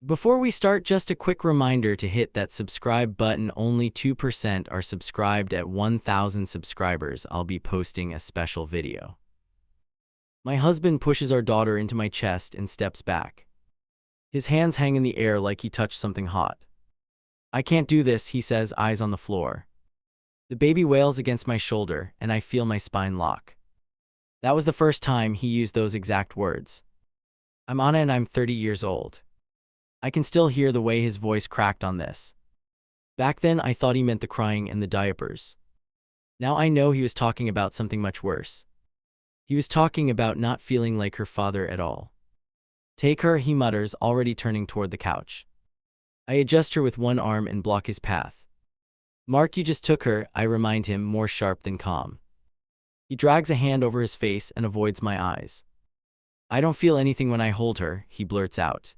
Before we start, just a quick reminder to hit that subscribe button. Only 2% are subscribed. At 1,000 subscribers, I'll be posting a special video. My husband pushes our daughter into my chest and steps back. His hands hang in the air like he touched something hot. "I can't do this," he says, eyes on the floor. The baby wails against my shoulder, and I feel my spine lock. That was the first time he used those exact words. I'm Anna and I'm 30 years old. I can still hear the way his voice cracked on this. Back then, I thought he meant the crying and the diapers. Now I know he was talking about something much worse. He was talking about not feeling like her father at all. "Take her," he mutters, already turning toward the couch. I adjust her with one arm and block his path. "Mark, you just took her," I remind him, more sharp than calm. He drags a hand over his face and avoids my eyes. "I don't feel anything when I hold her," he blurts out.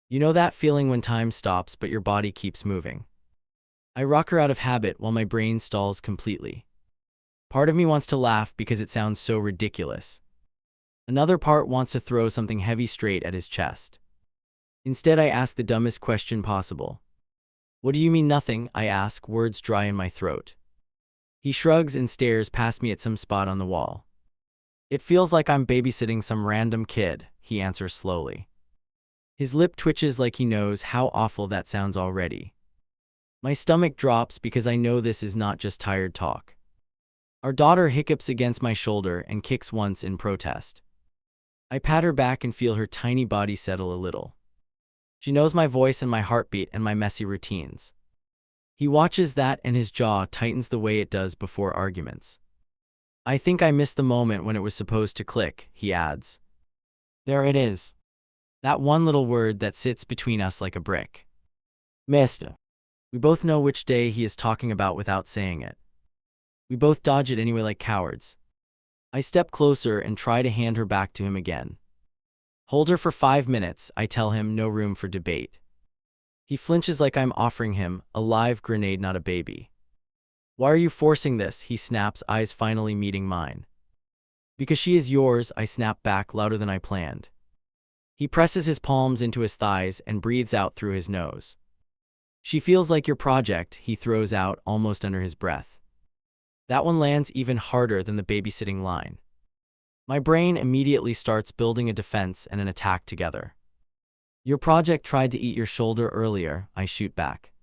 "You know that feeling when time stops but your body keeps moving?" I rock her out of habit while my brain stalls completely. Part of me wants to laugh because it sounds so ridiculous. Another part wants to throw something heavy straight at his chest. Instead, I ask the dumbest question possible. "What do you mean nothing?" I ask, words dry in my throat. He shrugs and stares past me at some spot on the wall. "It feels like I'm babysitting some random kid," he answers slowly. His lip twitches like he knows how awful that sounds already. My stomach drops because I know this is not just tired talk. Our daughter hiccups against my shoulder and kicks once in protest. I pat her back and feel her tiny body settle a little. She knows my voice and my heartbeat and my messy routines. He watches that and his jaw tightens the way it does before arguments. "I think I missed the moment when it was supposed to click," he adds. There it is. That one little word that sits between us like a brick. Missed. We both know which day he is talking about without saying it. We both dodge it anyway like cowards. I step closer and try to hand her back to him again. "Hold her for 5 minutes," I tell him, no room for debate. He flinches like I'm offering him a live grenade, not a baby. "Why are you forcing this?" he snaps, eyes finally meeting mine. "Because she is yours," I snap back, louder than I planned. He presses his palms into his thighs and breathes out through his nose. "She feels like your project," he throws out, almost under his breath. That one lands even harder than the babysitting line. My brain immediately starts building a defense and an attack together. "Your project tried to eat your shoulder earlier," I shoot back.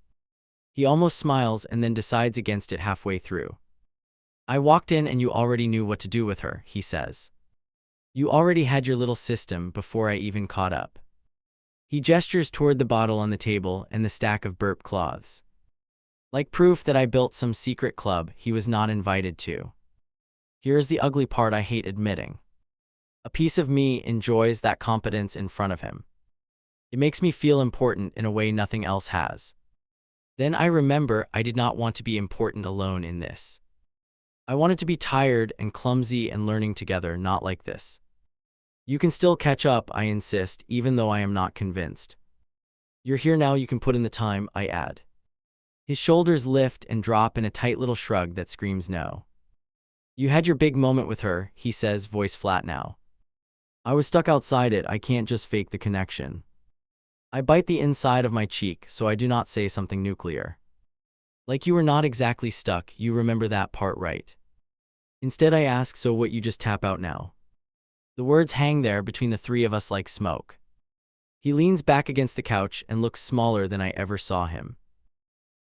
He almost smiles and then decides against it halfway through. "I walked in and you already knew what to do with her," he says. "You already had your little system before I even caught up." He gestures toward the bottle on the table and the stack of burp cloths. Like proof that I built some secret club he was not invited to. Here's the ugly part I hate admitting. A piece of me enjoys that competence in front of him. It makes me feel important in a way nothing else has. Then I remember I did not want to be important alone in this. I wanted to be tired and clumsy and learning together, not like this. "You can still catch up," I insist, even though I am not convinced. "You're here now, you can put in the time," I add. His shoulders lift and drop in a tight little shrug that screams no. "You had your big moment with her," he says, voice flat now. "I was stuck outside it, I can't just fake the connection." I bite the inside of my cheek so I do not say something nuclear. "Like you were not exactly stuck, you remember that part, right?" Instead I ask, "So what, you just tap out now?" The words hang there between the three of us like smoke. He leans back against the couch and looks smaller than I ever saw him.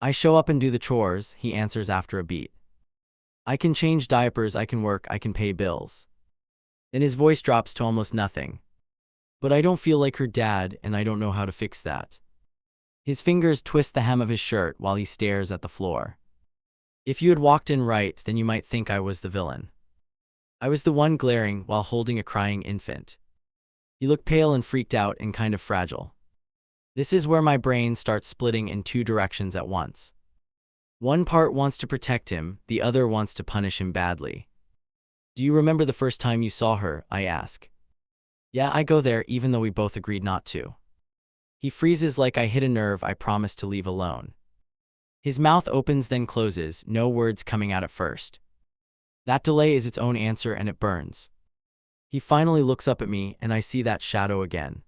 "I show up and do the chores," he answers after a beat. "I can change diapers, I can work, I can pay bills." Then his voice drops to almost nothing. "But I don't feel like her dad, and I don't know how to fix that." His fingers twist the hem of his shirt while he stares at the floor. "If you had walked in right, then you might think I was the villain. I was the one glaring while holding a crying infant." You look pale and freaked out and kind of fragile. This is where my brain starts splitting in two directions at once. One part wants to protect him, the other wants to punish him badly. "Do you remember the first time you saw her?" I ask. "Yeah, I go there, even though we both agreed not to." He freezes like I hit a nerve I promised to leave alone. His mouth opens then closes, no words coming out at first. That delay is its own answer and it burns. He finally looks up at me and I see that shadow again.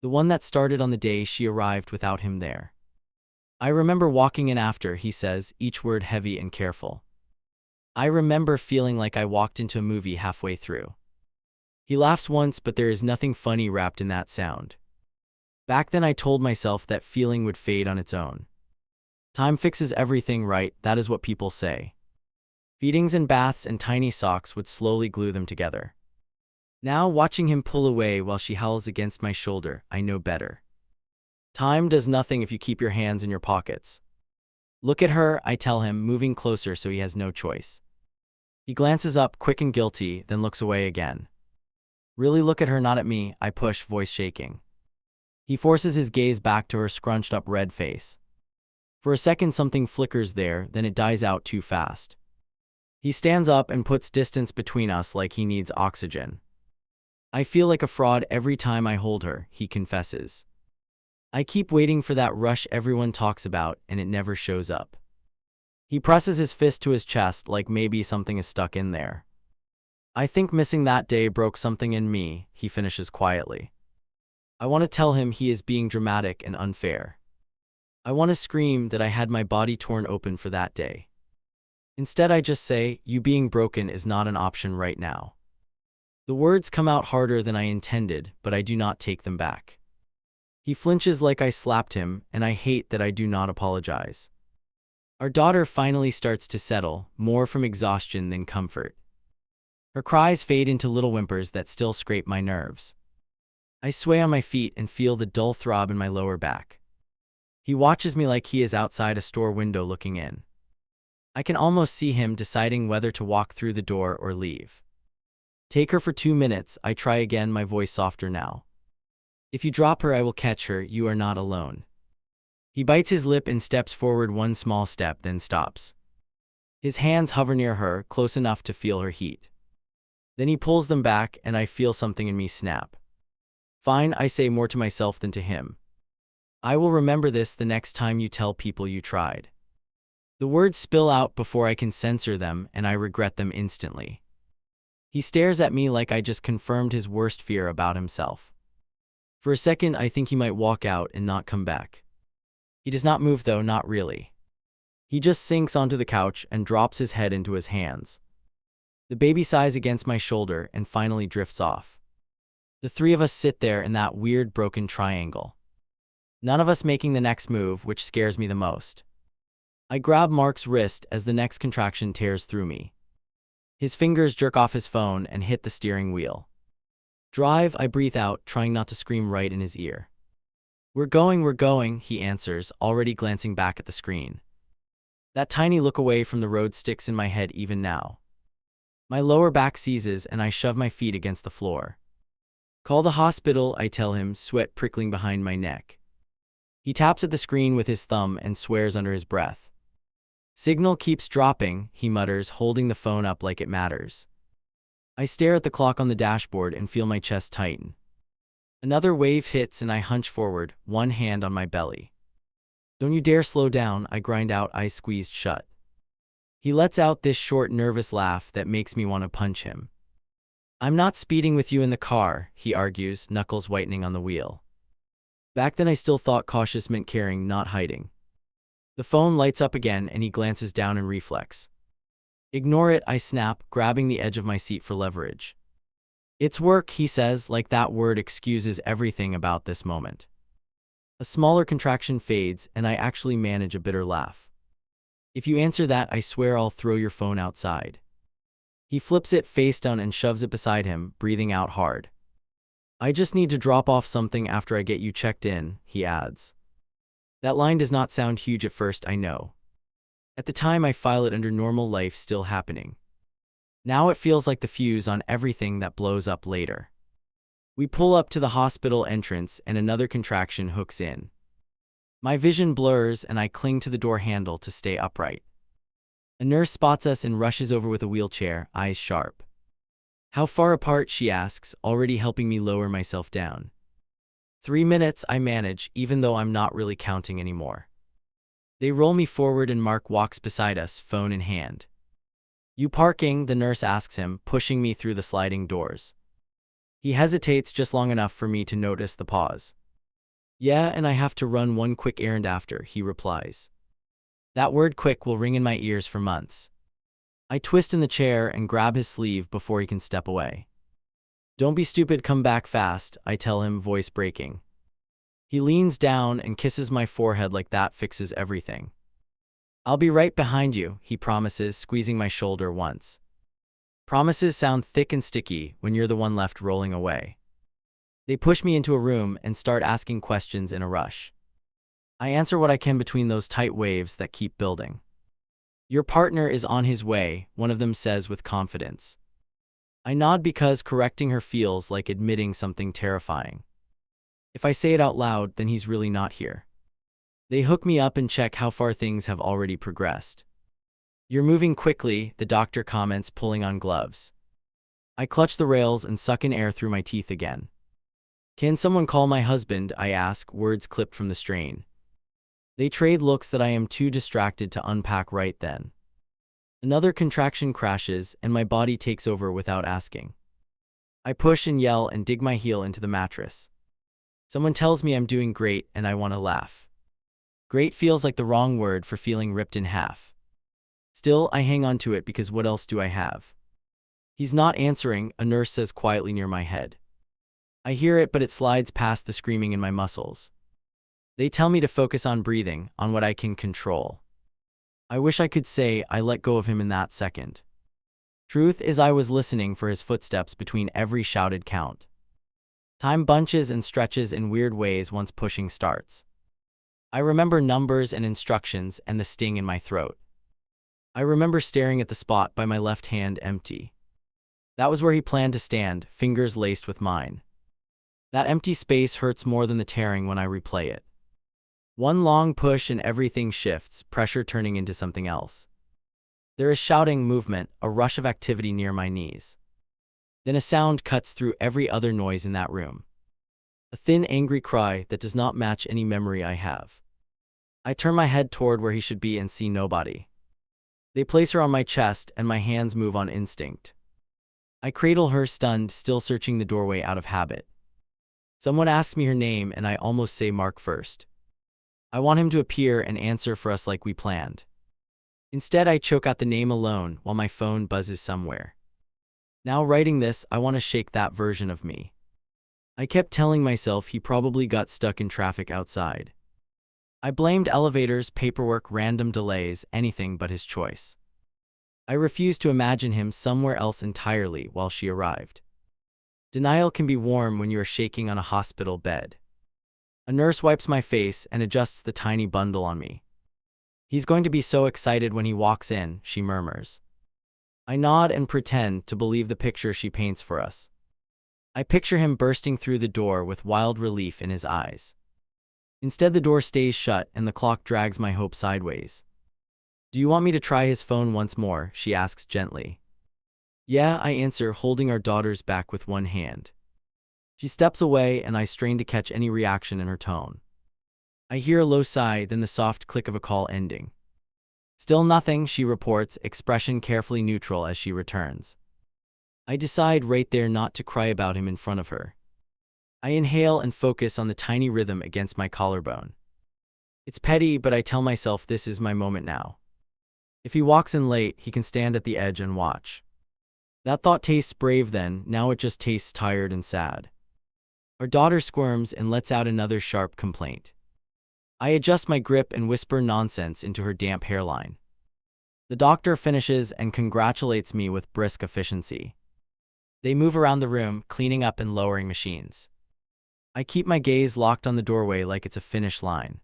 The one that started on the day she arrived without him there. I remember walking in after, he says, each word heavy and careful. I remember feeling like I walked into a movie halfway through. He laughs once, but there is nothing funny wrapped in that sound. Back then I told myself that feeling would fade on its own. Time fixes everything, right? That is what people say. Feedings and baths and tiny socks would slowly glue them together. Now, watching him pull away while she howls against my shoulder, I know better. Time does nothing if you keep your hands in your pockets. Look at her, I tell him, moving closer so he has no choice. He glances up, quick and guilty, then looks away again. Really, look at her, not at me, I push, voice shaking. He forces his gaze back to her scrunched up red face. For a second something flickers there, then it dies out too fast. He stands up and puts distance between us like he needs oxygen. I feel like a fraud every time I hold her, he confesses. I keep waiting for that rush everyone talks about, and it never shows up. He presses his fist to his chest like maybe something is stuck in there. I think missing that day broke something in me, he finishes quietly. I want to tell him he is being dramatic and unfair. I want to scream that I had my body torn open for that day. Instead I just say, you being broken is not an option right now. The words come out harder than I intended, but I do not take them back. He flinches like I slapped him, and I hate that I do not apologize. Our daughter finally starts to settle, more from exhaustion than comfort. Her cries fade into little whimpers that still scrape my nerves. I sway on my feet and feel the dull throb in my lower back. He watches me like he is outside a store window looking in. I can almost see him deciding whether to walk through the door or leave. Take her for 2 minutes, I try again, my voice softer now. If you drop her, I will catch her, you are not alone. He bites his lip and steps forward one small step, then stops. His hands hover near her, close enough to feel her heat. Then he pulls them back, and I feel something in me snap. Fine, I say, more to myself than to him. I will remember this the next time you tell people you tried. The words spill out before I can censor them, and I regret them instantly. He stares at me like I just confirmed his worst fear about himself. For a second, I think he might walk out and not come back. He does not move though, not really. He just sinks onto the couch and drops his head into his hands. The baby sighs against my shoulder and finally drifts off. The three of us sit there in that weird broken triangle. None of us making the next move, which scares me the most. I grab Mark's wrist as the next contraction tears through me. His fingers jerk off his phone and hit the steering wheel. Drive, I breathe out, trying not to scream right in his ear. We're going, he answers, already glancing back at the screen. That tiny look away from the road sticks in my head even now. My lower back seizes and I shove my feet against the floor. Call the hospital, I tell him, sweat prickling behind my neck. He taps at the screen with his thumb and swears under his breath. Signal keeps dropping, he mutters, holding the phone up like it matters. I stare at the clock on the dashboard and feel my chest tighten. Another wave hits and I hunch forward, one hand on my belly. Don't you dare slow down, I grind out, eyes squeezed shut. He lets out this short, nervous laugh that makes me want to punch him. I'm not speeding with you in the car, he argues, knuckles whitening on the wheel. Back then I still thought cautious meant caring, not hiding. The phone lights up again and he glances down in reflex. Ignore it, I snap, grabbing the edge of my seat for leverage. It's work, he says, like that word excuses everything about this moment. A smaller contraction fades and I actually manage a bitter laugh. If you answer that, I swear I'll throw your phone outside. He flips it face down and shoves it beside him, breathing out hard. I just need to drop off something after I get you checked in, he adds. That line does not sound huge at first, I know. At the time I file it under normal life still happening. Now it feels like the fuse on everything that blows up later. We pull up to the hospital entrance and another contraction hooks in. My vision blurs and I cling to the door handle to stay upright. A nurse spots us and rushes over with a wheelchair, eyes sharp. How far apart, she asks, already helping me lower myself down. 3 minutes, I manage, even though I'm not really counting anymore. They roll me forward and Mark walks beside us, phone in hand. You parking? The nurse asks him, pushing me through the sliding doors. He hesitates just long enough for me to notice the pause. Yeah, and I have to run one quick errand after, he replies. That word quick will ring in my ears for months. I twist in the chair and grab his sleeve before he can step away. Don't be stupid, come back fast, I tell him, voice breaking. He leans down and kisses my forehead like that fixes everything. I'll be right behind you, he promises, squeezing my shoulder once. Promises sound thick and sticky when you're the one left rolling away. They push me into a room and start asking questions in a rush. I answer what I can between those tight waves that keep building. Your partner is on his way, one of them says with confidence. I nod because correcting her feels like admitting something terrifying. If I say it out loud, then he's really not here. They hook me up and check how far things have already progressed. You're moving quickly, the doctor comments, pulling on gloves. I clutch the rails and suck in air through my teeth again. Can someone call my husband? I ask, words clipped from the strain. They trade looks that I am too distracted to unpack right then. Another contraction crashes and my body takes over without asking. I push and yell and dig my heel into the mattress. Someone tells me I'm doing great and I want to laugh. Great feels like the wrong word for feeling ripped in half. Still, I hang on to it because what else do I have? He's not answering, a nurse says quietly near my head. I hear it, but it slides past the screaming in my muscles. They tell me to focus on breathing, on what I can control. I wish I could say I let go of him in that second. Truth is, I was listening for his footsteps between every shouted count. Time bunches and stretches in weird ways once pushing starts. I remember numbers and instructions and the sting in my throat. I remember staring at the spot by my left hand empty. That was where he planned to stand, fingers laced with mine. That empty space hurts more than the tearing when I replay it. One long push and everything shifts, pressure turning into something else. There is shouting, movement, a rush of activity near my knees. Then a sound cuts through every other noise in that room. A thin, angry cry that does not match any memory I have. I turn my head toward where he should be and see nobody. They place her on my chest and my hands move on instinct. I cradle her, stunned, still searching the doorway out of habit. Someone asks me her name and I almost say Mark first. I want him to appear and answer for us like we planned. Instead, I choke out the name alone while my phone buzzes somewhere. Now writing this, I want to shake that version of me. I kept telling myself he probably got stuck in traffic outside. I blamed elevators, paperwork, random delays, anything but his choice. I refused to imagine him somewhere else entirely while she arrived. Denial can be warm when you are shaking on a hospital bed. A nurse wipes my face and adjusts the tiny bundle on me. He's going to be so excited when he walks in, she murmurs. I nod and pretend to believe the picture she paints for us. I picture him bursting through the door with wild relief in his eyes. Instead, the door stays shut and the clock drags my hope sideways. Do you want me to try his phone once more? She asks gently. Yeah, I answer, holding our daughter's back with one hand. She steps away and I strain to catch any reaction in her tone. I hear a low sigh, then the soft click of a call ending. Still nothing, she reports, expression carefully neutral as she returns. I decide right there not to cry about him in front of her. I inhale and focus on the tiny rhythm against my collarbone. It's petty, but I tell myself this is my moment now. If he walks in late, he can stand at the edge and watch. That thought tastes brave then, now it just tastes tired and sad. Our daughter squirms and lets out another sharp complaint. I adjust my grip and whisper nonsense into her damp hairline. The doctor finishes and congratulates me with brisk efficiency. They move around the room, cleaning up and lowering machines. I keep my gaze locked on the doorway like it's a finish line.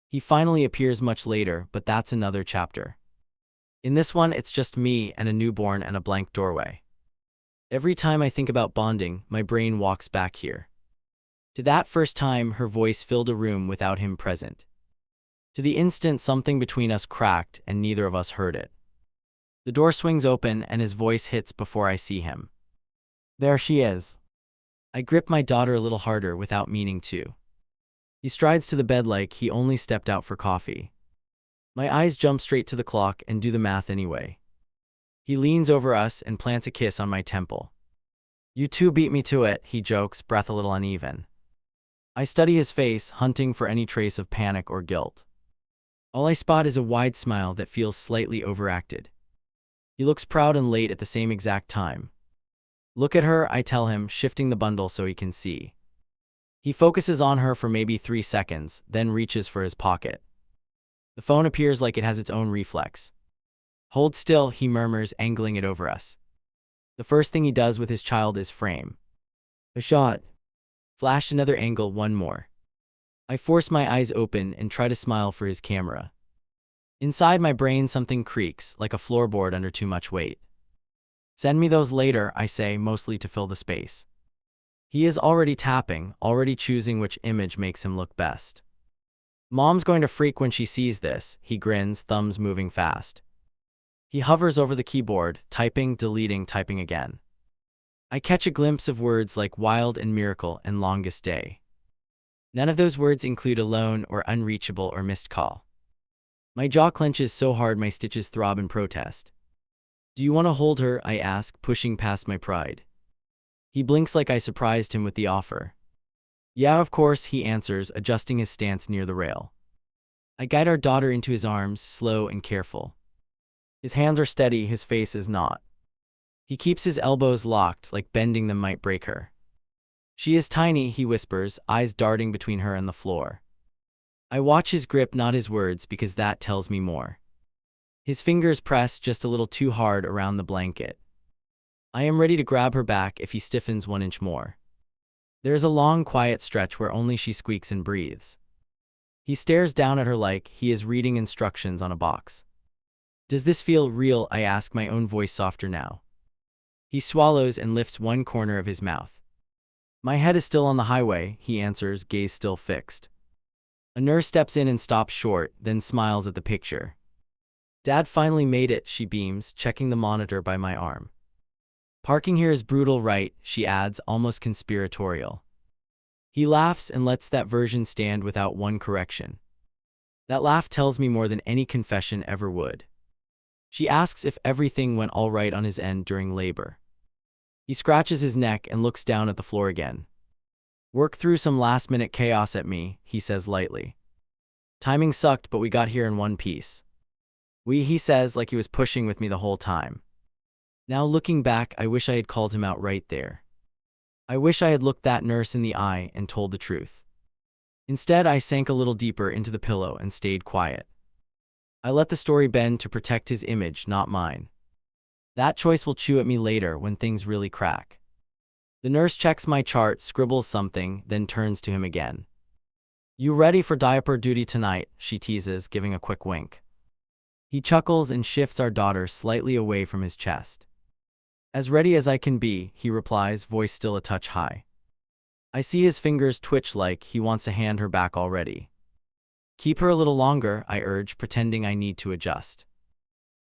He finally appears much later, but that's another chapter. In this one, it's just me and a newborn and a blank doorway. Every time I think about bonding, my brain walks back here. To that first time her voice filled a room without him present. To the instant something between us cracked and neither of us heard it. The door swings open and his voice hits before I see him. There she is. I grip my daughter a little harder without meaning to. He strides to the bed like he only stepped out for coffee. My eyes jump straight to the clock and do the math anyway. He leans over us and plants a kiss on my temple. You two beat me to it, he jokes, breath a little uneven. I study his face, hunting for any trace of panic or guilt. All I spot is a wide smile that feels slightly overacted. He looks proud and late at the same exact time. Look at her, I tell him, shifting the bundle so he can see. He focuses on her for maybe 3 seconds, then reaches for his pocket. The phone appears like it has its own reflex. Hold still, he murmurs, angling it over us. The first thing he does with his child is frame. A shot. Flash another angle, one more. I force my eyes open and try to smile for his camera. Inside my brain something creaks, like a floorboard under too much weight. Send me those later, I say, mostly to fill the space. He is already tapping, already choosing which image makes him look best. Mom's going to freak when she sees this, he grins, thumbs moving fast. He hovers over the keyboard, typing, deleting, typing again. I catch a glimpse of words like wild and miracle and longest day. None of those words include alone or unreachable or missed call. My jaw clenches so hard my stitches throb in protest. Do you want to hold her? I ask, pushing past my pride. He blinks like I surprised him with the offer. Yeah, of course, he answers, adjusting his stance near the rail. I guide our daughter into his arms, slow and careful. His hands are steady, his face is not. He keeps his elbows locked, like bending them might break her. She is tiny, he whispers, eyes darting between her and the floor. I watch his grip, not his words, because that tells me more. His fingers press just a little too hard around the blanket. I am ready to grab her back if he stiffens 1 inch more. There is a long, quiet stretch where only she squeaks and breathes. He stares down at her like he is reading instructions on a box. Does this feel real? I ask, my own voice softer now. He swallows and lifts one corner of his mouth. My head is still on the highway, he answers, gaze still fixed. A nurse steps in and stops short, then smiles at the picture. Dad finally made it, she beams, checking the monitor by my arm. Parking here is brutal, right? She adds, almost conspiratorial. He laughs and lets that version stand without one correction. That laugh tells me more than any confession ever would. She asks if everything went all right on his end during labor. He scratches his neck and looks down at the floor again. Work through some last-minute chaos at me, he says lightly. Timing sucked, but we got here in one piece. He says like he was pushing with me the whole time. Now looking back, I wish I had called him out right there. I wish I had looked that nurse in the eye and told the truth. Instead, I sank a little deeper into the pillow and stayed quiet. I let the story bend to protect his image, not mine. That choice will chew at me later when things really crack. The nurse checks my chart, scribbles something, then turns to him again. You ready for diaper duty tonight? She teases, giving a quick wink. He chuckles and shifts our daughter slightly away from his chest. As ready as I can be, he replies, voice still a touch high. I see his fingers twitch like he wants to hand her back already. Keep her a little longer, I urge, pretending I need to adjust.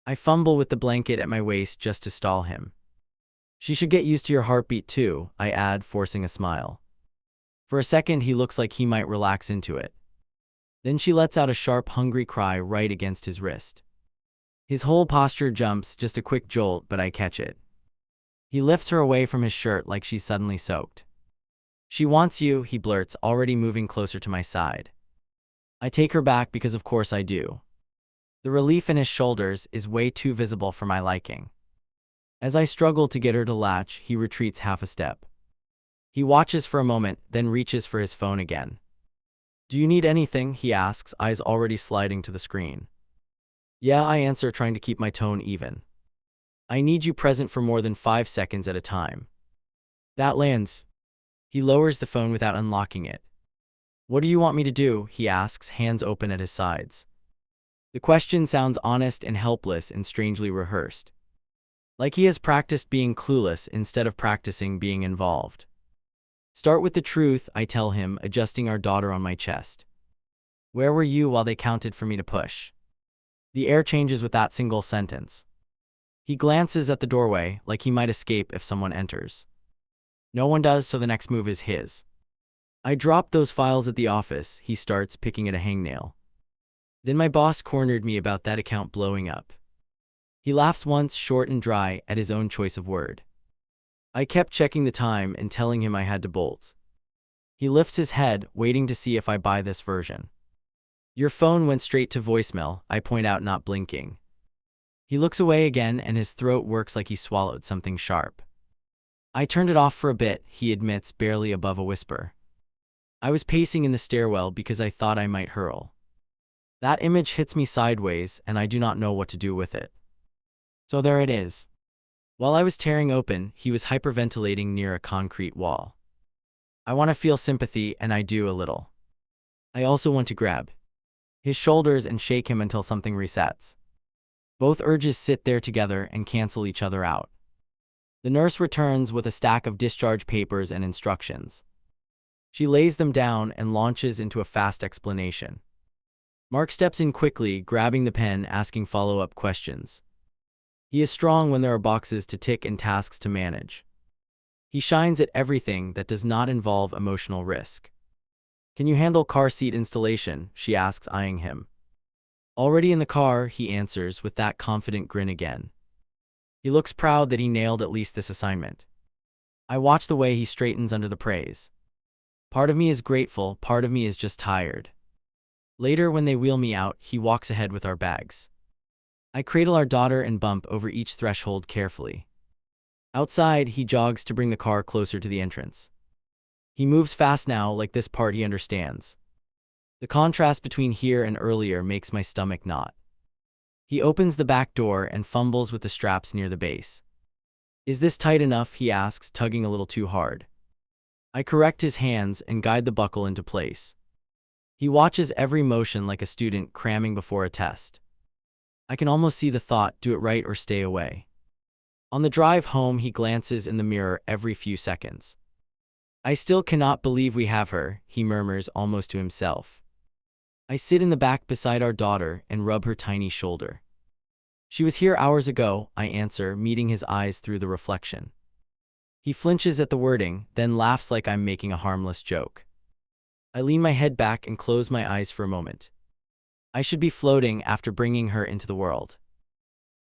I fumble with the blanket at my waist just to stall him. She should get used to your heartbeat too, I add, forcing a smile. For a second he looks like he might relax into it. Then she lets out a sharp, hungry cry right against his wrist. His whole posture jumps, just a quick jolt, but I catch it. He lifts her away from his shirt like she's suddenly soaked. She wants you, he blurts, already moving closer to my side. I take her back because of course I do. The relief in his shoulders is way too visible for my liking. As I struggle to get her to latch, he retreats half a step. He watches for a moment, then reaches for his phone again. Do you need anything? He asks, eyes already sliding to the screen. Yeah, I answer, trying to keep my tone even. I need you present for more than 5 seconds at a time. That lands. He lowers the phone without unlocking it. What do you want me to do? He asks, hands open at his sides. The question sounds honest and helpless and strangely rehearsed. Like he has practiced being clueless instead of practicing being involved. Start with the truth, I tell him, adjusting our daughter on my chest. Where were you while they counted for me to push? The air changes with that single sentence. He glances at the doorway, like he might escape if someone enters. No one does, so the next move is his. I dropped those files at the office, he starts, picking at a hangnail. Then my boss cornered me about that account blowing up. He laughs once, short and dry, at his own choice of word. I kept checking the time and telling him I had to bolt. He lifts his head, waiting to see if I buy this version. Your phone went straight to voicemail, I point out, not blinking. He looks away again and his throat works like he swallowed something sharp. I turned it off for a bit, he admits, barely above a whisper. I was pacing in the stairwell because I thought I might hurl. That image hits me sideways and I do not know what to do with it. So there it is. While I was tearing open, he was hyperventilating near a concrete wall. I want to feel sympathy, and I do a little. I also want to grab his shoulders and shake him until something resets. Both urges sit there together and cancel each other out. The nurse returns with a stack of discharge papers and instructions. She lays them down and launches into a fast explanation. Mark steps in quickly, grabbing the pen, asking follow-up questions. He is strong when there are boxes to tick and tasks to manage. He shines at everything that does not involve emotional risk. Can you handle car seat installation? She asks, eyeing him. Already in the car, he answers with that confident grin again. He looks proud that he nailed at least this assignment. I watch the way he straightens under the praise. Part of me is grateful, part of me is just tired. Later, when they wheel me out, he walks ahead with our bags. I cradle our daughter and bump over each threshold carefully. Outside, he jogs to bring the car closer to the entrance. He moves fast now, like this part he understands. The contrast between here and earlier makes my stomach knot. He opens the back door and fumbles with the straps near the base. Is this tight enough? He asks, tugging a little too hard. I correct his hands and guide the buckle into place. He watches every motion like a student cramming before a test. I can almost see the thought, do it right or stay away. On the drive home, he glances in the mirror every few seconds. I still cannot believe we have her, he murmurs almost to himself. I sit in the back beside our daughter and rub her tiny shoulder. She was here hours ago, I answer, meeting his eyes through the reflection. He flinches at the wording, then laughs like I'm making a harmless joke. I lean my head back and close my eyes for a moment. I should be floating after bringing her into the world.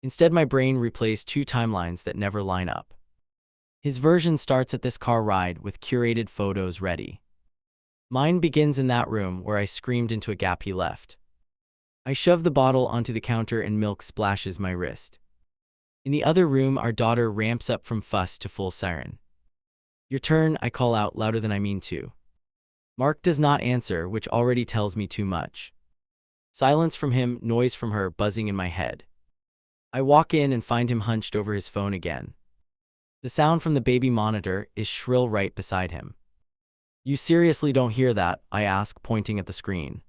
Instead, my brain replays two timelines that never line up. His version starts at this car ride with curated photos ready. Mine begins in that room where I screamed into a gap he left. I shove the bottle onto the counter and milk splashes my wrist. In the other room, our daughter ramps up from fuss to full siren. Your turn, I call out louder than I mean to. Mark does not answer, which already tells me too much. Silence from him, noise from her, buzzing in my head. I walk in and find him hunched over his phone again. The sound from the baby monitor is shrill right beside him. You seriously don't hear that? I ask, pointing at the screen.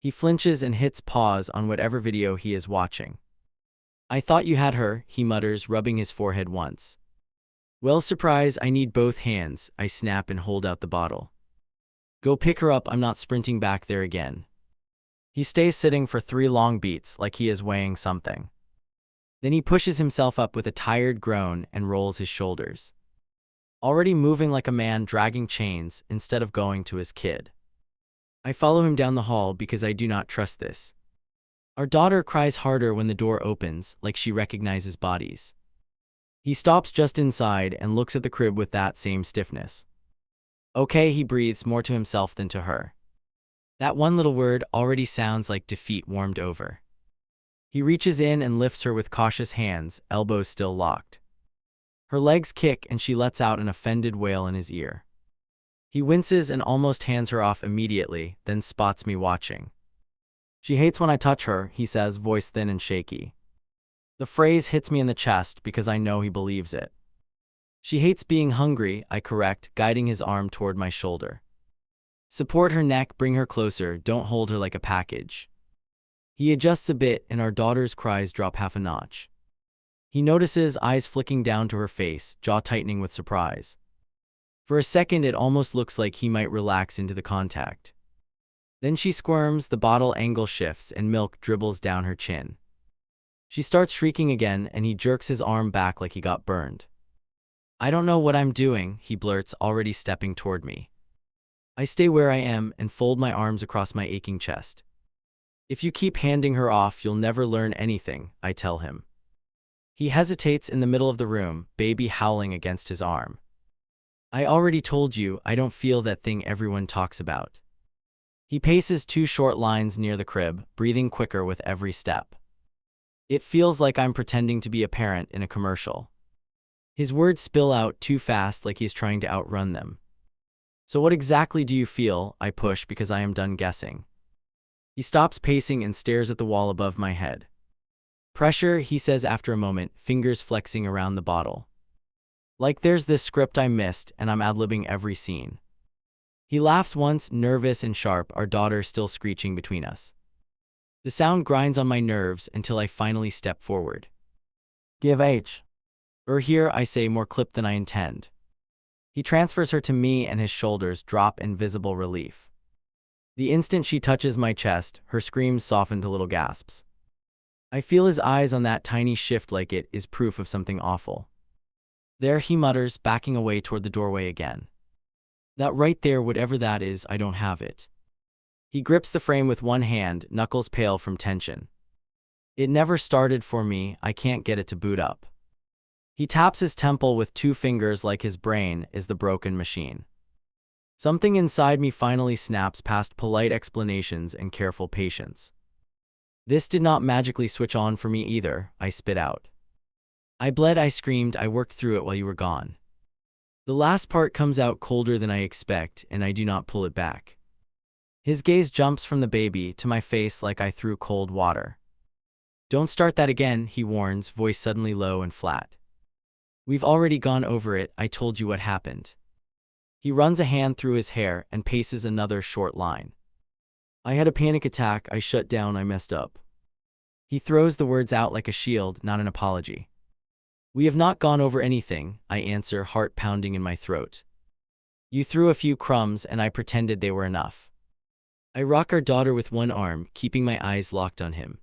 He flinches and hits pause on whatever video he is watching. I thought you had her, he mutters, rubbing his forehead once. Well, surprise, I need both hands, I snap and hold out the bottle. Go pick her up, I'm not sprinting back there again. He stays sitting for 3 long beats like he is weighing something. Then he pushes himself up with a tired groan and rolls his shoulders. Already moving like a man dragging chains instead of going to his kid. I follow him down the hall because I do not trust this. Our daughter cries harder when the door opens, like she recognizes bodies. He stops just inside and looks at the crib with that same stiffness. Okay, he breathes, more to himself than to her. That one little word already sounds like defeat warmed over. He reaches in and lifts her with cautious hands, elbows still locked. Her legs kick and she lets out an offended wail in his ear. He winces and almost hands her off immediately, then spots me watching. She hates when I touch her, he says, voice thin and shaky. The phrase hits me in the chest because I know he believes it. She hates being hungry, I correct, guiding his arm toward my shoulder. Support her neck, bring her closer, don't hold her like a package. He adjusts a bit and our daughter's cries drop half a notch. He notices, eyes flicking down to her face, jaw tightening with surprise. For a second it almost looks like he might relax into the contact. Then she squirms, the bottle angle shifts and milk dribbles down her chin. She starts shrieking again and he jerks his arm back like he got burned. I don't know what I'm doing, he blurts, already stepping toward me. I stay where I am and fold my arms across my aching chest. If you keep handing her off, you'll never learn anything, I tell him. He hesitates in the middle of the room, baby howling against his arm. I already told you I don't feel that thing everyone talks about. He paces 2 short lines near the crib, breathing quicker with every step. It feels like I'm pretending to be a parent in a commercial. His words spill out too fast, like he's trying to outrun them. So what exactly do you feel? I push because I am done guessing. He stops pacing and stares at the wall above my head. Pressure, he says after a moment, fingers flexing around the bottle. Like there's this script I missed and I'm ad-libbing every scene. He laughs once, nervous and sharp, our daughter still screeching between us. The sound grinds on my nerves until I finally step forward. Give H. Here, I say, more clip than I intend. He transfers her to me and his shoulders drop in visible relief. The instant she touches my chest, her screams soften to little gasps. I feel his eyes on that tiny shift like it is proof of something awful. There, he mutters, backing away toward the doorway again. That right there, whatever that is, I don't have it. He grips the frame with one hand, knuckles pale from tension. It never started for me, I can't get it to boot up. He taps his temple with 2 fingers like his brain is the broken machine. Something inside me finally snaps past polite explanations and careful patience. This did not magically switch on for me either, I spit out. I bled, I screamed, I worked through it while you were gone. The last part comes out colder than I expect, and I do not pull it back. His gaze jumps from the baby to my face like I threw cold water. Don't start that again, he warns, voice suddenly low and flat. We've already gone over it, I told you what happened. He runs a hand through his hair and paces another short line. I had a panic attack, I shut down, I messed up. He throws the words out like a shield, not an apology. We have not gone over anything, I answer, heart pounding in my throat. You threw a few crumbs and I pretended they were enough. I rock our daughter with one arm, keeping my eyes locked on him.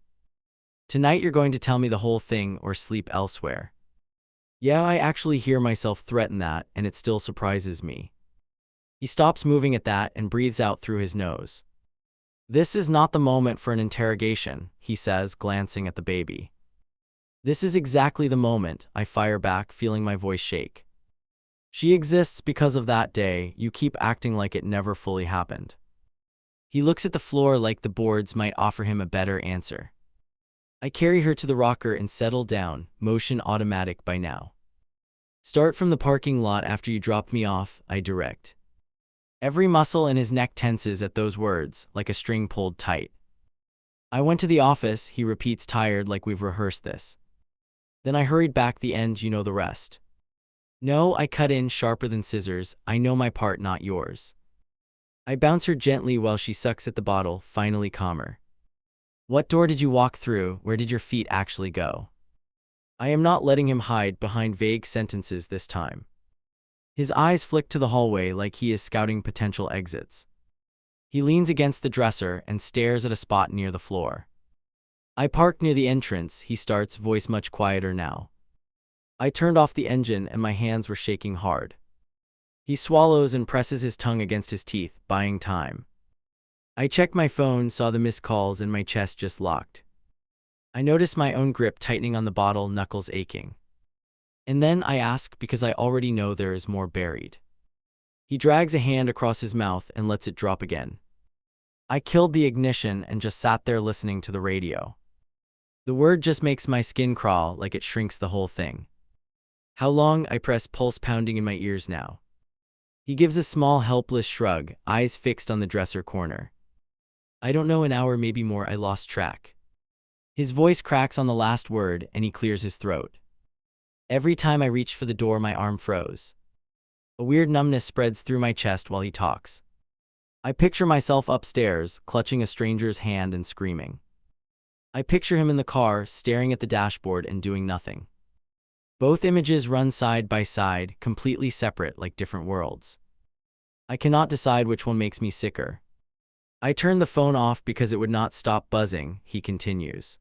Tonight you're going to tell me the whole thing or sleep elsewhere. Yeah, I actually hear myself threaten that, and it still surprises me. He stops moving at that and breathes out through his nose. This is not the moment for an interrogation, he says, glancing at the baby. This is exactly the moment, I fire back, feeling my voice shake. She exists because of that day, you keep acting like it never fully happened. He looks at the floor like the boards might offer him a better answer. I carry her to the rocker and settle down, motion automatic by now. Start from the parking lot after you dropped me off, I direct. Every muscle in his neck tenses at those words, like a string pulled tight. I went to the office, he repeats, tired like we've rehearsed this. Then I hurried back, the end, you know the rest. No, I cut in, sharper than scissors, I know my part, not yours. I bounce her gently while she sucks at the bottle, finally calmer. What door did you walk through? Where did your feet actually go? I am not letting him hide behind vague sentences this time. His eyes flick to the hallway like he is scouting potential exits. He leans against the dresser and stares at a spot near the floor. I parked near the entrance, he starts, voice much quieter now. I turned off the engine and my hands were shaking hard. He swallows and presses his tongue against his teeth, buying time. I checked my phone, saw the missed calls, and my chest just locked. I noticed my own grip tightening on the bottle, knuckles aching. And then I ask because I already know there is more buried. He drags a hand across his mouth and lets it drop again. I killed the ignition and just sat there listening to the radio. The word just makes my skin crawl like it shrinks the whole thing. How long? I press, pulse pounding in my ears now. He gives a small helpless shrug, eyes fixed on the dresser corner. I don't know, an hour, maybe more, I lost track. His voice cracks on the last word and he clears his throat. Every time I reached for the door, my arm froze. A weird numbness spreads through my chest while he talks. I picture myself upstairs, clutching a stranger's hand and screaming. I picture him in the car, staring at the dashboard and doing nothing. Both images run side by side, completely separate like different worlds. I cannot decide which one makes me sicker. I turned the phone off because it would not stop buzzing, he continues.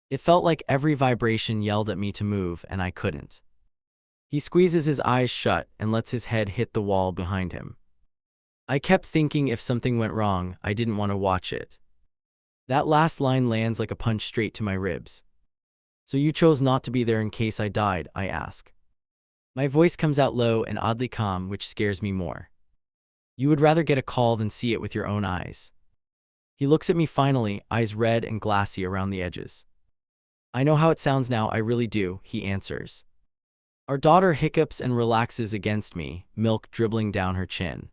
It felt like every vibration yelled at me to move, and I couldn't. He squeezes his eyes shut and lets his head hit the wall behind him. I kept thinking if something went wrong, I didn't want to watch it. That last line lands like a punch straight to my ribs. So you chose not to be there in case I died, I ask. My voice comes out low and oddly calm, which scares me more. You would rather get a call than see it with your own eyes. He looks at me finally, eyes red and glassy around the edges. I know how it sounds now, I really do, he answers. Our daughter hiccups and relaxes against me, milk dribbling down her chin.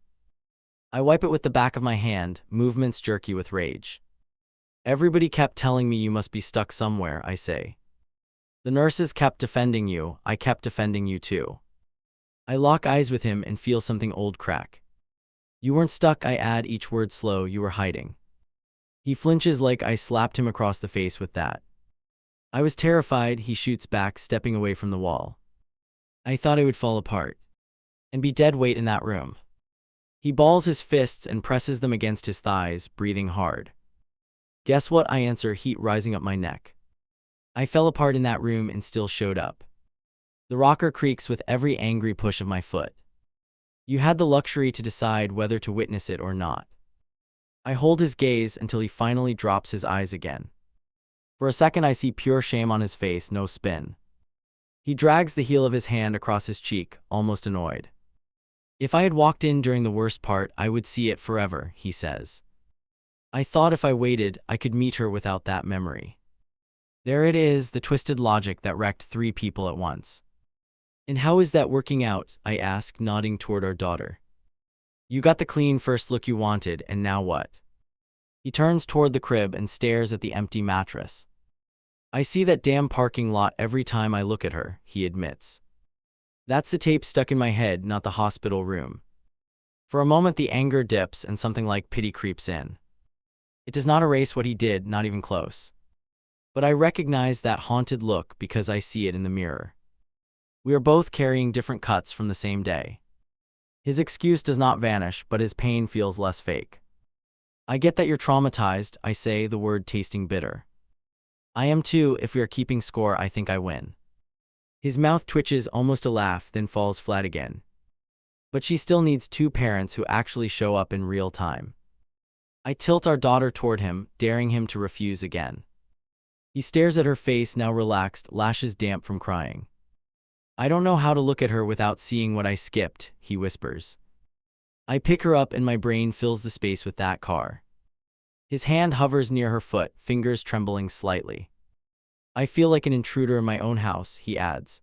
I wipe it with the back of my hand, movements jerky with rage. Everybody kept telling me you must be stuck somewhere, I say. The nurses kept defending you, I kept defending you too. I lock eyes with him and feel something old crack. You weren't stuck, I add, each word slow, you were hiding. He flinches like I slapped him across the face with that. I was terrified, he shoots back, stepping away from the wall. I thought I would fall apart and be dead weight in that room. He balls his fists and presses them against his thighs, breathing hard. Guess what, I answer, heat rising up my neck. I fell apart in that room and still showed up. The rocker creaks with every angry push of my foot. You had the luxury to decide whether to witness it or not. I hold his gaze until he finally drops his eyes again. For a second I see pure shame on his face, no spin. He drags the heel of his hand across his cheek, almost annoyed. If I had walked in during the worst part, I would see it forever, he says. I thought if I waited, I could meet her without that memory. There it is, the twisted logic that wrecked 3 people at once. And how is that working out, I ask, nodding toward our daughter. You got the clean first look you wanted, and now what? He turns toward the crib and stares at the empty mattress. I see that damn parking lot every time I look at her, he admits. That's the tape stuck in my head, not the hospital room. For a moment the anger dips and something like pity creeps in. It does not erase what he did, not even close. But I recognize that haunted look because I see it in the mirror. We are both carrying different cuts from the same day. His excuse does not vanish, but his pain feels less fake. I get that you're traumatized, I say, the word tasting bitter. I am too. If we are keeping score, I think I win. His mouth twitches, almost a laugh, then falls flat again. But she still needs 2 parents who actually show up in real time. I tilt our daughter toward him, daring him to refuse again. He stares at her face, now relaxed, lashes damp from crying. I don't know how to look at her without seeing what I skipped, he whispers. I pick her up and my brain fills the space with that car. His hand hovers near her foot, fingers trembling slightly. I feel like an intruder in my own house, he adds.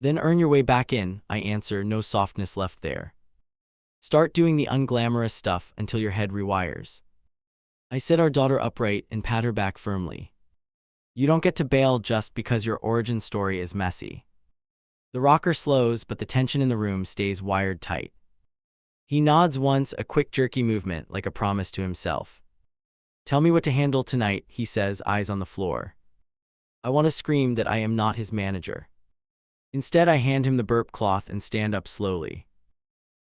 Then earn your way back in, I answer, no softness left there. Start doing the unglamorous stuff until your head rewires. I sit our daughter upright and pat her back firmly. You don't get to bail just because your origin story is messy. The rocker slows, but the tension in the room stays wired tight. He nods once, a quick jerky movement, like a promise to himself. Tell me what to handle tonight, he says, eyes on the floor. I want to scream that I am not his manager. Instead, I hand him the burp cloth and stand up slowly.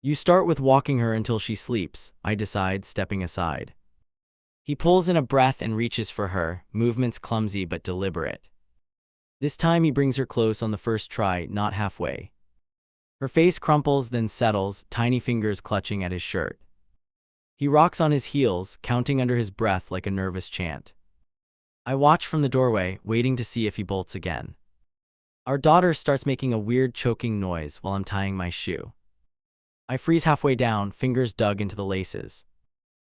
You start with walking her until she sleeps, I decide, stepping aside. He pulls in a breath and reaches for her, movements clumsy but deliberate. This time he brings her close on the first try, not halfway. Her face crumples, then settles, tiny fingers clutching at his shirt. He rocks on his heels, counting under his breath like a nervous chant. I watch from the doorway, waiting to see if he bolts again. Our daughter starts making a weird choking noise while I'm tying my shoe. I freeze halfway down, fingers dug into the laces.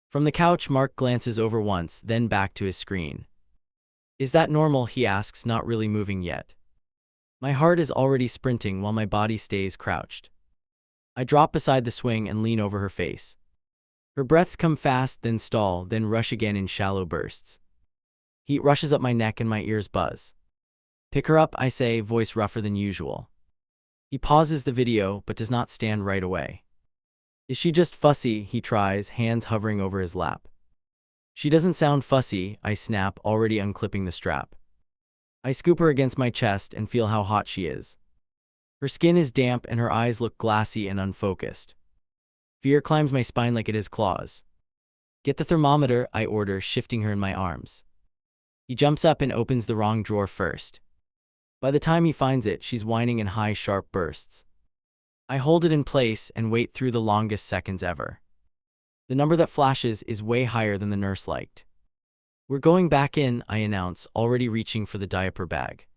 From the couch, Mark glances over once, then back to his screen. Is that normal, he asks, not really moving yet. My heart is already sprinting while my body stays crouched. I drop beside the swing and lean over her face. Her breaths come fast, then stall, then rush again in shallow bursts. Heat rushes up my neck and my ears buzz. Pick her up, I say, voice rougher than usual. He pauses the video, but does not stand right away. Is she just fussy, he tries, hands hovering over his lap. She doesn't sound fussy, I snap, already unclipping the strap. I scoop her against my chest and feel how hot she is. Her skin is damp and her eyes look glassy and unfocused. Fear climbs my spine like it is claws. Get the thermometer, I order, shifting her in my arms. He jumps up and opens the wrong drawer first. By the time he finds it, she's whining in high, sharp bursts. I hold it in place and wait through the longest seconds ever. The number that flashes is way higher than the nurse liked. We're going back in, I announce, already reaching for the diaper bag.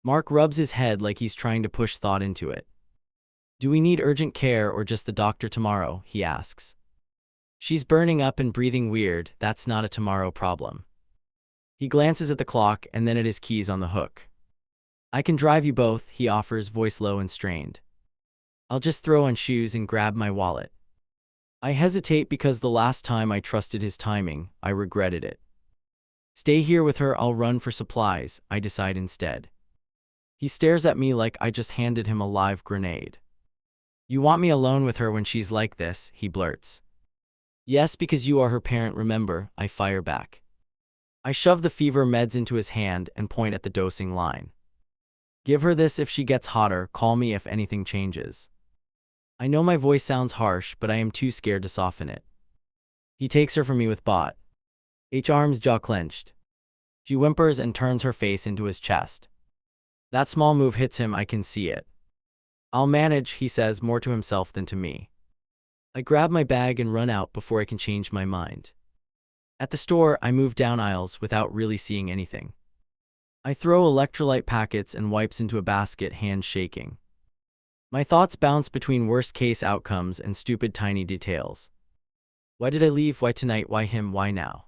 Mark rubs his head like he's trying to push thought into it. Do we need urgent care or just the doctor tomorrow? He asks. She's burning up and breathing weird, that's not a tomorrow problem. He glances at the clock and then at his keys on the hook. I can drive you both, he offers, voice low and strained. I'll just throw on shoes and grab my wallet. I hesitate because the last time I trusted his timing, I regretted it. Stay here with her, I'll run for supplies, I decide instead. He stares at me like I just handed him a live grenade. You want me alone with her when she's like this, he blurts. Yes, because you are her parent, remember, I fire back. I shove the fever meds into his hand and point at the dosing line. Give her this if she gets hotter, call me if anything changes. I know my voice sounds harsh, but I am too scared to soften it. He takes her from me with Bot. Arms jaw clenched. She whimpers and turns her face into his chest. That small move hits him, I can see it. I'll manage, he says, more to himself than to me. I grab my bag and run out before I can change my mind. At the store, I move down aisles without really seeing anything. I throw electrolyte packets and wipes into a basket, hands shaking. My thoughts bounce between worst-case outcomes and stupid tiny details. Why did I leave? Why tonight? Why him? Why now?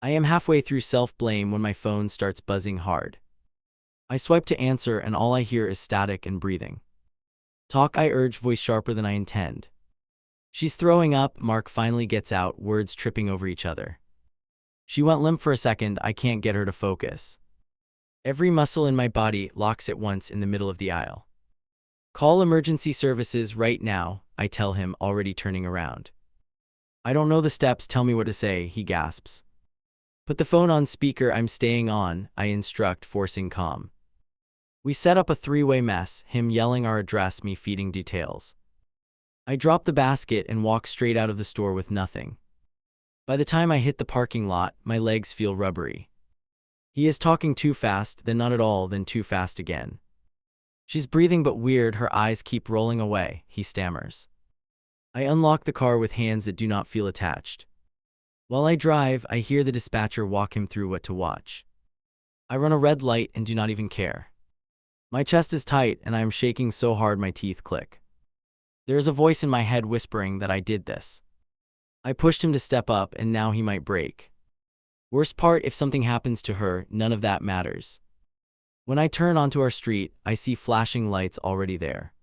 I am halfway through self-blame when my phone starts buzzing hard. I swipe to answer and all I hear is static and breathing. Talk, I urge, voice sharper than I intend. She's throwing up, Mark finally gets out, words tripping over each other. She went limp for a second, I can't get her to focus. Every muscle in my body locks at once in the middle of the aisle. Call emergency services right now, I tell him, already turning around. I don't know the steps, tell me what to say, he gasps. Put the phone on speaker, I'm staying on, I instruct, forcing calm. We set up a three-way mess, him yelling our address, me feeding details. I drop the basket and walk straight out of the store with nothing. By the time I hit the parking lot, my legs feel rubbery. He is talking too fast, then not at all, then too fast again. She's breathing but weird, her eyes keep rolling away, he stammers. I unlock the car with hands that do not feel attached. While I drive, I hear the dispatcher walk him through what to watch. I run a red light and do not even care. My chest is tight and I am shaking so hard my teeth click. There is a voice in my head whispering that I did this. I pushed him to step up and now he might break. Worst part, if something happens to her, none of that matters. When I turn onto our street, I see flashing lights already there.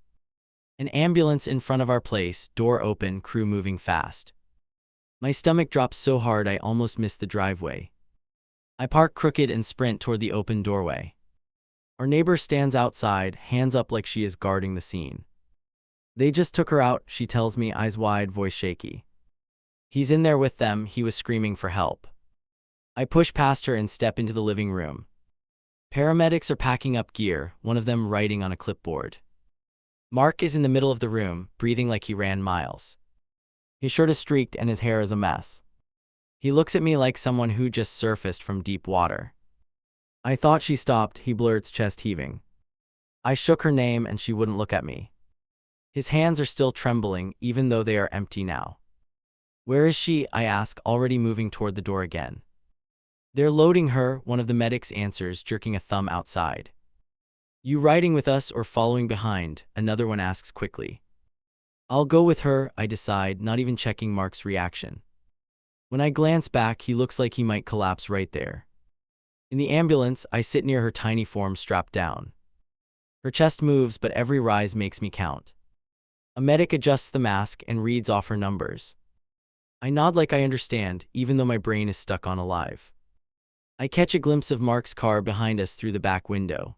An ambulance in front of our place, door open, crew moving fast. My stomach drops so hard I almost miss the driveway. I park crooked and sprint toward the open doorway. Our neighbor stands outside, hands up like she is guarding the scene. They just took her out, she tells me, eyes wide, voice shaky. He's in there with them, he was screaming for help. I push past her and step into the living room. Paramedics are packing up gear, one of them writing on a clipboard. Mark is in the middle of the room, breathing like he ran miles. His shirt is streaked and his hair is a mess. He looks at me like someone who just surfaced from deep water. I thought she stopped, he blurts, chest heaving. I shook her name and she wouldn't look at me. His hands are still trembling, even though they are empty now. Where is she? I ask, already moving toward the door again. They're loading her, one of the medics answers, jerking a thumb outside. You riding with us or following behind? Another one asks quickly. I'll go with her, I decide, not even checking Mark's reaction. When I glance back, he looks like he might collapse right there. In the ambulance, I sit near her tiny form strapped down. Her chest moves, but every rise makes me count. A medic adjusts the mask and reads off her numbers. I nod like I understand, even though my brain is stuck on alive. I catch a glimpse of Mark's car behind us through the back window.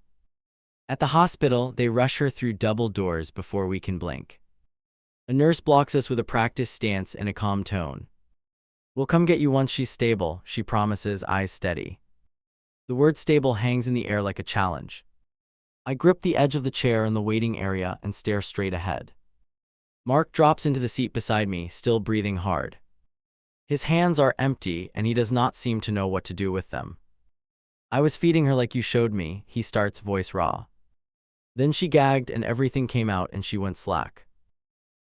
At the hospital, they rush her through double doors before we can blink. A nurse blocks us with a practiced stance and a calm tone. We'll come get you once she's stable, she promises, eyes steady. The word stable hangs in the air like a challenge. I grip the edge of the chair in the waiting area and stare straight ahead. Mark drops into the seat beside me, still breathing hard. His hands are empty and he does not seem to know what to do with them. I was feeding her like you showed me, he starts, voice raw. Then she gagged and everything came out and she went slack.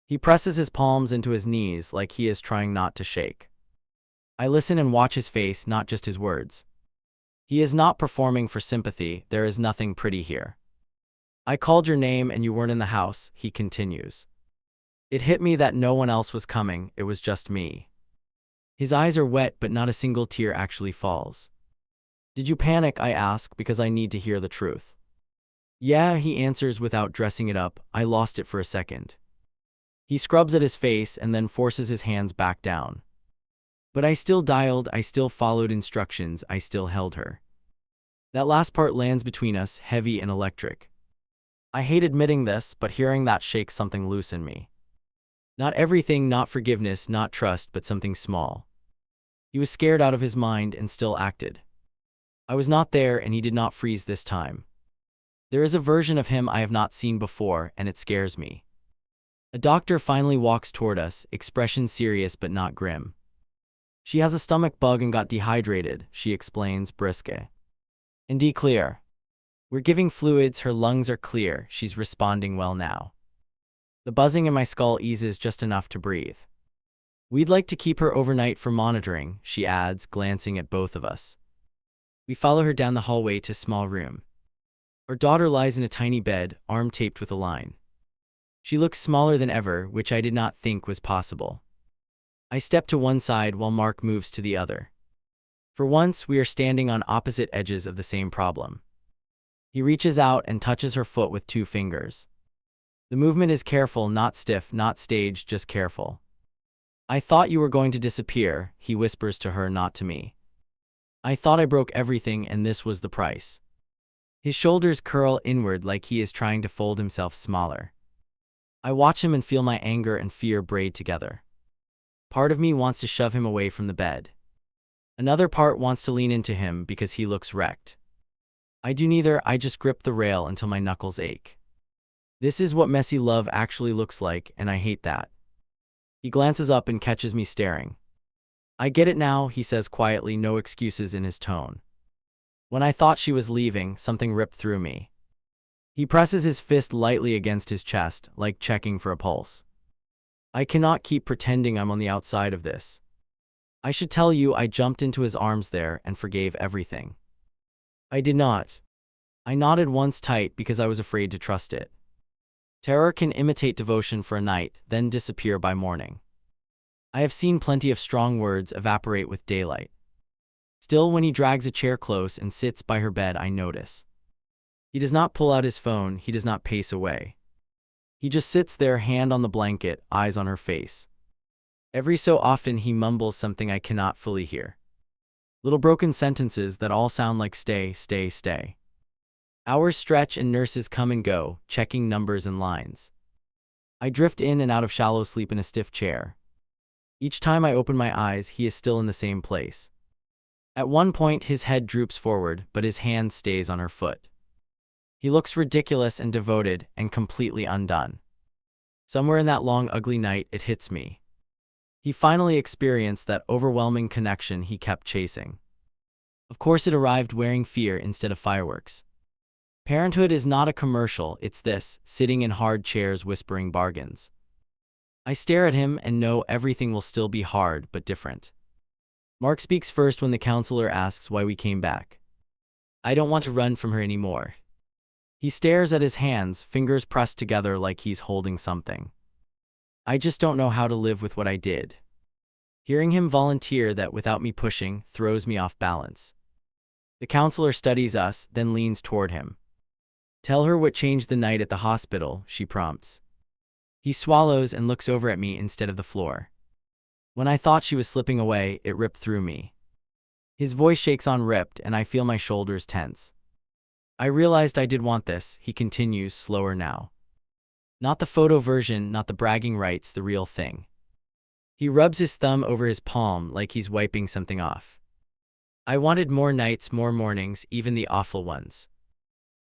He presses his palms into his knees like he is trying not to shake. I listen and watch his face, not just his words. He is not performing for sympathy, there is nothing pretty here. I called your name and you weren't in the house, he continues. It hit me that no one else was coming, it was just me. His eyes are wet but not a single tear actually falls. Did you panic, I ask, because I need to hear the truth. Yeah, he answers without dressing it up, I lost it for a second. He scrubs at his face and then forces his hands back down. But I still dialed, I still followed instructions, I still held her. That last part lands between us, heavy and electric. I hate admitting this, but hearing that shakes something loose in me. Not everything, not forgiveness, not trust, but something small. He was scared out of his mind and still acted. I was not there and he did not freeze this time. There is a version of him I have not seen before and it scares me. A doctor finally walks toward us, expression serious but not grim. She has a stomach bug and got dehydrated, she explains, brisk. Indeed clear. We're giving fluids, her lungs are clear, she's responding well now. The buzzing in my skull eases just enough to breathe. We'd like to keep her overnight for monitoring, she adds, glancing at both of us. We follow her down the hallway to a small room. Our daughter lies in a tiny bed, arm taped with a line. She looks smaller than ever, which I did not think was possible. I step to one side while Mark moves to the other. For once, we are standing on opposite edges of the same problem. He reaches out and touches her foot with 2 fingers. The movement is careful, not stiff, not staged, just careful. I thought you were going to disappear, he whispers to her, not to me. I thought I broke everything and this was the price. His shoulders curl inward like he is trying to fold himself smaller. I watch him and feel my anger and fear braid together. Part of me wants to shove him away from the bed. Another part wants to lean into him because he looks wrecked. I do neither, I just grip the rail until my knuckles ache. This is what messy love actually looks like, and I hate that. He glances up and catches me staring. I get it now, he says quietly, no excuses in his tone. When I thought she was leaving, something ripped through me. He presses his fist lightly against his chest, like checking for a pulse. I cannot keep pretending I'm on the outside of this. I should tell you I jumped into his arms there and forgave everything. I did not. I nodded once tight because I was afraid to trust it. Terror can imitate devotion for a night, then disappear by morning. I have seen plenty of strong words evaporate with daylight. Still, when he drags a chair close and sits by her bed, I notice. He does not pull out his phone, he does not pace away. He just sits there, hand on the blanket, eyes on her face. Every so often he mumbles something I cannot fully hear. Little broken sentences that all sound like stay, stay, stay. Hours stretch and nurses come and go, checking numbers and lines. I drift in and out of shallow sleep in a stiff chair. Each time I open my eyes, he is still in the same place. At one point his head droops forward, but his hand stays on her foot. He looks ridiculous and devoted and completely undone. Somewhere in that long, ugly night, it hits me. He finally experienced that overwhelming connection he kept chasing. Of course it arrived wearing fear instead of fireworks. Parenthood is not a commercial, it's this, sitting in hard chairs whispering bargains. I stare at him and know everything will still be hard but different. Mark speaks first when the counselor asks why we came back. I don't want to run from her anymore. He stares at his hands, fingers pressed together like he's holding something. I just don't know how to live with what I did. Hearing him volunteer that without me pushing throws me off balance. The counselor studies us, then leans toward him. Tell her what changed the night at the hospital, she prompts. He swallows and looks over at me instead of the floor. When I thought she was slipping away, it ripped through me. His voice shakes on ripped and I feel my shoulders tense. I realized I did want this, he continues, slower now. Not the photo version, not the bragging rights, the real thing. He rubs his thumb over his palm like he's wiping something off. I wanted more nights, more mornings, even the awful ones.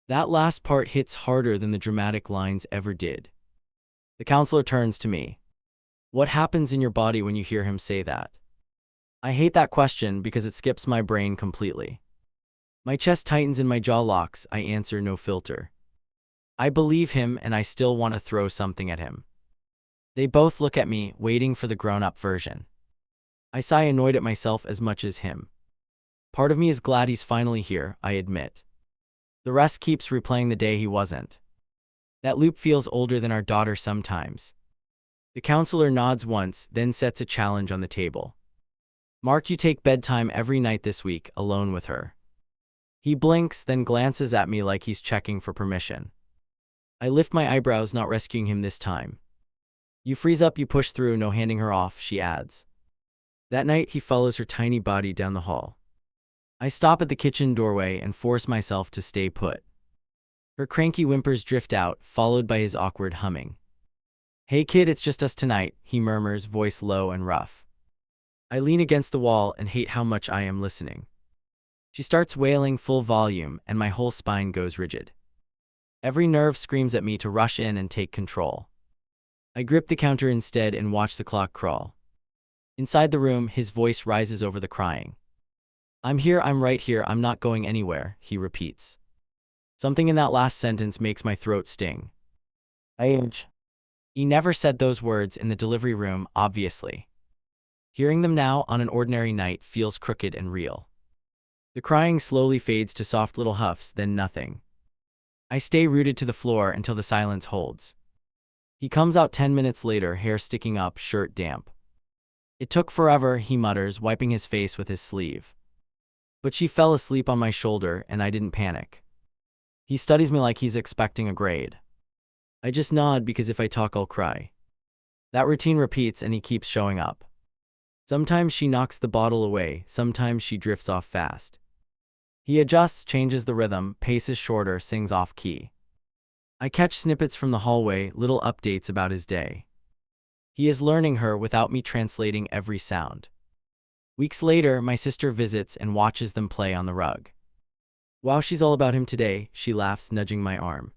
That last part hits harder than the dramatic lines ever did. The counselor turns to me. What happens in your body when you hear him say that? I hate that question because it skips my brain completely. My chest tightens and my jaw locks, I answer, no filter. I believe him and I still want to throw something at him. They both look at me, waiting for the grown-up version. I sigh, annoyed at myself as much as him. Part of me is glad he's finally here, I admit. The rest keeps replaying the day he wasn't. That loop feels older than our daughter sometimes. The counselor nods once, then sets a challenge on the table. Mark, you take bedtime every night this week, alone with her. He blinks, then glances at me like he's checking for permission. I lift my eyebrows, not rescuing him this time. You freeze up, you push through, no handing her off, she adds. That night, he follows her tiny body down the hall. I stop at the kitchen doorway and force myself to stay put. Her cranky whimpers drift out, followed by his awkward humming. Hey kid, it's just us tonight, he murmurs, voice low and rough. I lean against the wall and hate how much I am listening. She starts wailing full volume, and my whole spine goes rigid. Every nerve screams at me to rush in and take control. I grip the counter instead and watch the clock crawl. Inside the room, his voice rises over the crying. I'm here, I'm right here, I'm not going anywhere, he repeats. Something in that last sentence makes my throat sting. He never said those words in the delivery room, obviously. Hearing them now on an ordinary night feels crooked and real. The crying slowly fades to soft little huffs, then nothing. I stay rooted to the floor until the silence holds. He comes out 10 minutes later, hair sticking up, shirt damp. It took forever, he mutters, wiping his face with his sleeve. But she fell asleep on my shoulder, and I didn't panic. He studies me like he's expecting a grade. I just nod because if I talk, I'll cry. That routine repeats, and he keeps showing up. Sometimes she knocks the bottle away, sometimes she drifts off fast. He adjusts, changes the rhythm, paces shorter, sings off key. I catch snippets from the hallway, little updates about his day. He is learning her without me translating every sound. Weeks later, my sister visits and watches them play on the rug. Wow, she's all about him today, she laughs, nudging my arm.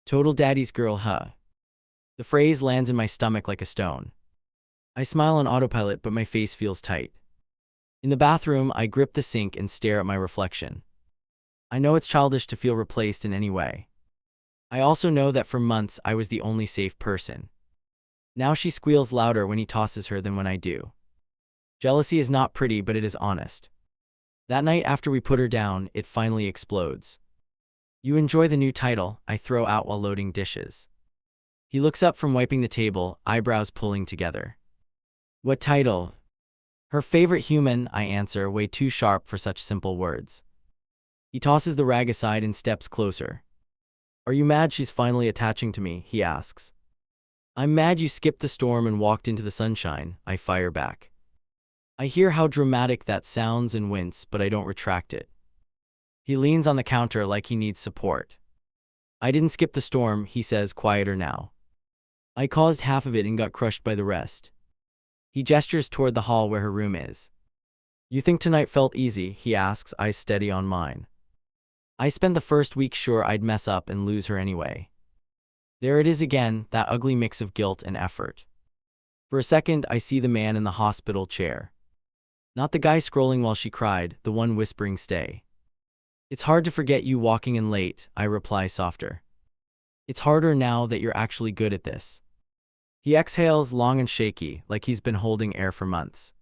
Total daddy's girl, huh? The phrase lands in my stomach like a stone. I smile on autopilot, but my face feels tight. In the bathroom, I grip the sink and stare at my reflection. I know it's childish to feel replaced in any way. I also know that for months I was the only safe person. Now she squeals louder when he tosses her than when I do. Jealousy is not pretty, but it is honest. That night after we put her down, it finally explodes. You enjoy the new title, I throw out while loading dishes. He looks up from wiping the table, eyebrows pulling together. What title? Her favorite human, I answer, way too sharp for such simple words. He tosses the rag aside and steps closer. Are you mad she's finally attaching to me? He asks. I'm mad you skipped the storm and walked into the sunshine, I fire back. I hear how dramatic that sounds and wince, but I don't retract it. He leans on the counter like he needs support. I didn't skip the storm, he says, quieter now. I caused half of it and got crushed by the rest. He gestures toward the hall where her room is. You think tonight felt easy? He asks, eyes steady on mine. I spent the first week sure I'd mess up and lose her anyway. There it is again, that ugly mix of guilt and effort. For a second, I see the man in the hospital chair. Not the guy scrolling while she cried, the one whispering stay. It's hard to forget you walking in late, I reply softer. It's harder now that you're actually good at this. He exhales long and shaky, like he's been holding air for months.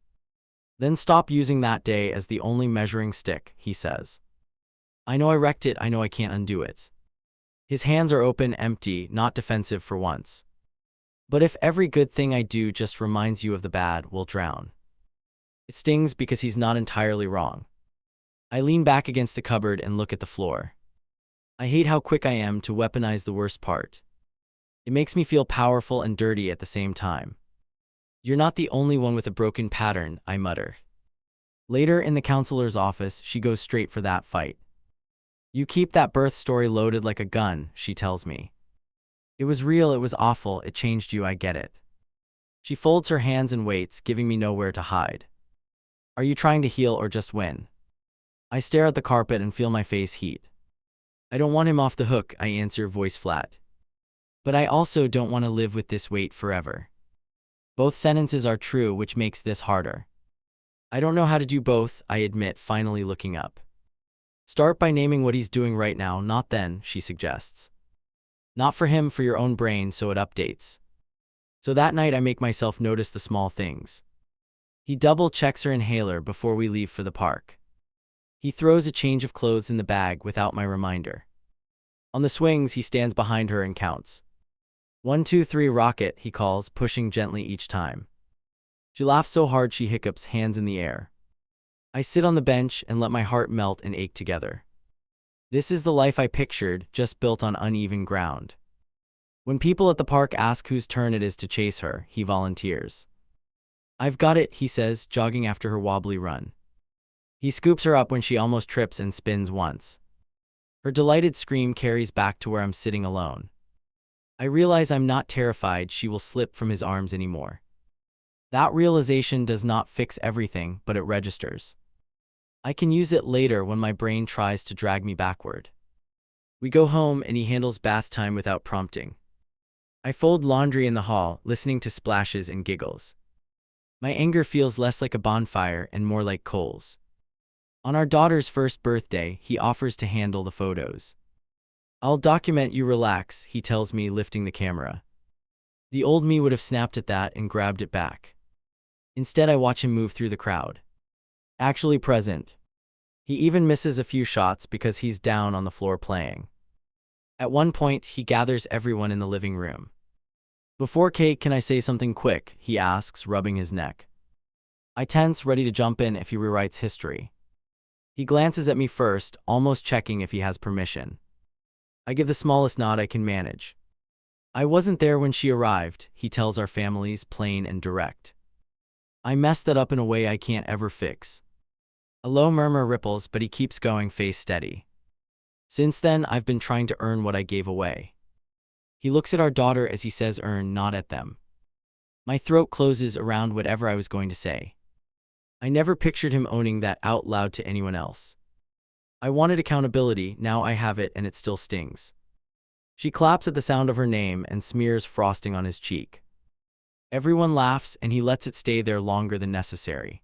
Then stop using that day as the only measuring stick, he says. I know I wrecked it, I know I can't undo it. His hands are open, empty, not defensive for once. But if every good thing I do just reminds you of the bad, we'll drown. It stings because he's not entirely wrong. I lean back against the cupboard and look at the floor. I hate how quick I am to weaponize the worst part. It makes me feel powerful and dirty at the same time. You're not the only one with a broken pattern, I mutter. Later in the counselor's office, she goes straight for that fight. You keep that birth story loaded like a gun, she tells me. It was real, it was awful, it changed you, I get it. She folds her hands and waits, giving me nowhere to hide. Are you trying to heal or just win? I stare at the carpet and feel my face heat. I don't want him off the hook, I answer, voice flat. But I also don't want to live with this weight forever. Both sentences are true, which makes this harder. I don't know how to do both, I admit, finally looking up. Start by naming what he's doing right now, not then, she suggests. Not for him, for your own brain, so it updates. So that night I make myself notice the small things. He double-checks her inhaler before we leave for the park. He throws a change of clothes in the bag without my reminder. On the swings, he stands behind her and counts. 1, 2, 3, rocket, he calls, pushing gently each time. She laughs so hard she hiccups, hands in the air. I sit on the bench and let my heart melt and ache together. This is the life I pictured, just built on uneven ground. When people at the park ask whose turn it is to chase her, he volunteers. I've got it, he says, jogging after her wobbly run. He scoops her up when she almost trips and spins once. Her delighted scream carries back to where I'm sitting alone. I realize I'm not terrified she will slip from his arms anymore. That realization does not fix everything, but it registers. I can use it later when my brain tries to drag me backward. We go home and he handles bath time without prompting. I fold laundry in the hall, listening to splashes and giggles. My anger feels less like a bonfire and more like coals. On our daughter's first birthday, he offers to handle the photos. I'll document, you relax, he tells me, lifting the camera. The old me would have snapped at that and grabbed it back. Instead, I watch him move through the crowd. Actually present. He even misses a few shots because he's down on the floor playing. At one point, he gathers everyone in the living room. Before cake, can I say something quick? He asks, rubbing his neck. I tense, ready to jump in if he rewrites history. He glances at me first, almost checking if he has permission. I give the smallest nod I can manage. I wasn't there when she arrived, he tells our families, plain and direct. I messed that up in a way I can't ever fix. A low murmur ripples, but he keeps going, face steady. Since then, I've been trying to earn what I gave away. He looks at our daughter as he says earn, not at them. My throat closes around whatever I was going to say. I never pictured him owning that out loud to anyone else. I wanted accountability, now I have it, and it still stings. She claps at the sound of her name and smears frosting on his cheek. Everyone laughs, and he lets it stay there longer than necessary.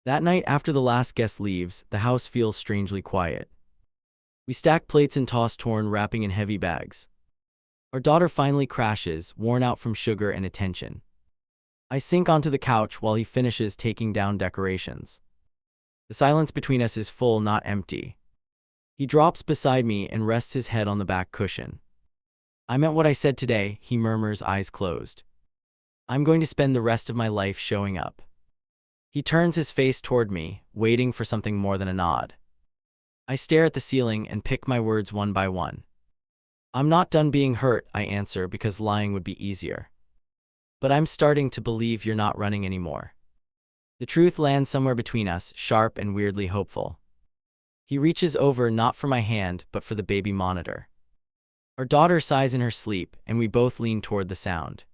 That night, after the last guest leaves, the house feels strangely quiet. We stack plates and toss torn wrapping in heavy bags. Our daughter finally crashes, worn out from sugar and attention. I sink onto the couch while he finishes taking down decorations. The silence between us is full, not empty. He drops beside me and rests his head on the back cushion. I meant what I said today, he murmurs, eyes closed. I'm going to spend the rest of my life showing up. He turns his face toward me, waiting for something more than a nod. I stare at the ceiling and pick my words one by one. I'm not done being hurt, I answer, because lying would be easier. But I'm starting to believe you're not running anymore. The truth lands somewhere between us, sharp and weirdly hopeful. He reaches over, not for my hand, but for the baby monitor. Our daughter sighs in her sleep, and we both lean toward the sound.